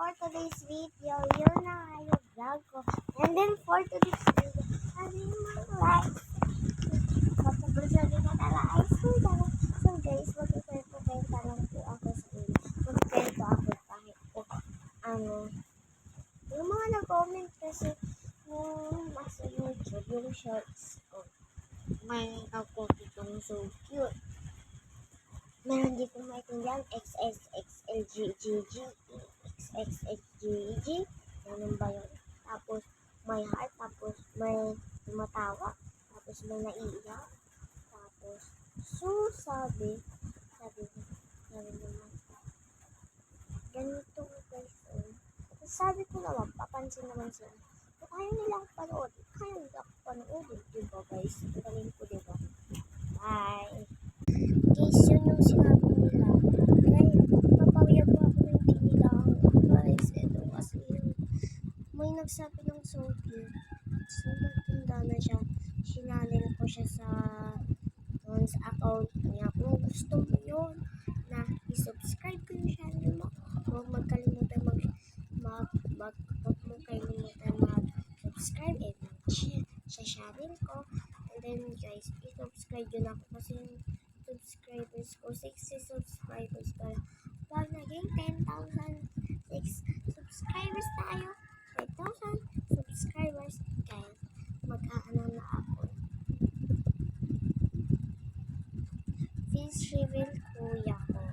for today's video, yun na nga yung vlog ko. And then for today's video, sabi yung mga likes. Kapag sabi ko talaga, so guys, magkikwento lang po ako sa inyo. Magkikwento ako kahit po, yung mga nag-comment kasi yung sa YouTube, yung shorts ko, may nag-comment yung so cute. Meron di ko maintindihan, XXXLGGG, XXXGG, ganun ba yun? Tapos may heart, tapos may tumatawa, tapos may naiiyak, tapos sabi naman, ganito guys, sabi ko naman, papansin naman sila, kung ayaw nilang panoodin, kaya nila ako panoodin, diba guys? Galing ko, diba? Bye! Guys, yun yung sinabi nila. Kaya, papawiya po ako ng nila. Guys, ito kasi yun. May nagsabi ng so cute. So, matanda na siya. Sinalin ko siya sa account niya. Kung gusto mo yun, na i-subscribe ko yung channel mo. Huwag magkalimutan mag-subscribe and mag-share sa channel ko. And then, guys, i-subscribe yun ako kasi subscribers ko, 60 subscribers pa lang. Pag naging 10,006 subscribers tayo, 5,000 subscribers, kaya mag-aano na ako. Face reveal kuya ko.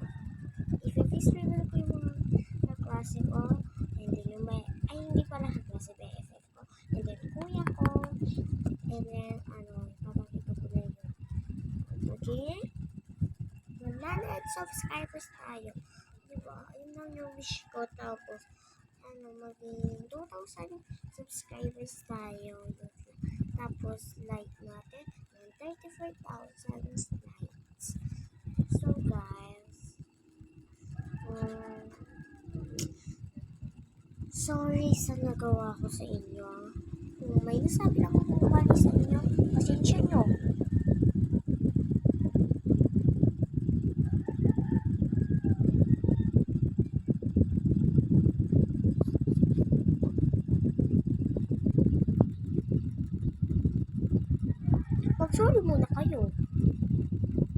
If-face reveal ko yung mga klase ko, and then yung hindi pala klase BFF ko, and then kuya ko, and then papakita ko na yun. Okay? 100 subscribers tayo. Diba? Ayun lang yung wish ko. Tapos, maging 2,000 subscribers tayo. Tapos, like natin, 34,000 likes. So, guys, sorry sa nagawa ko sa inyo. Kung may nasabi lang ako mali sa inyo, pasensya nyo. Mag-sorry muna kayo.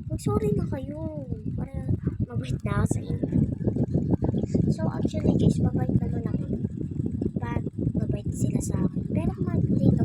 Mag-sorry na kayo. Para mabait na sa inyo. So, actually guys, mabait naman ako. Mabait sila sa akin. Pero mag-date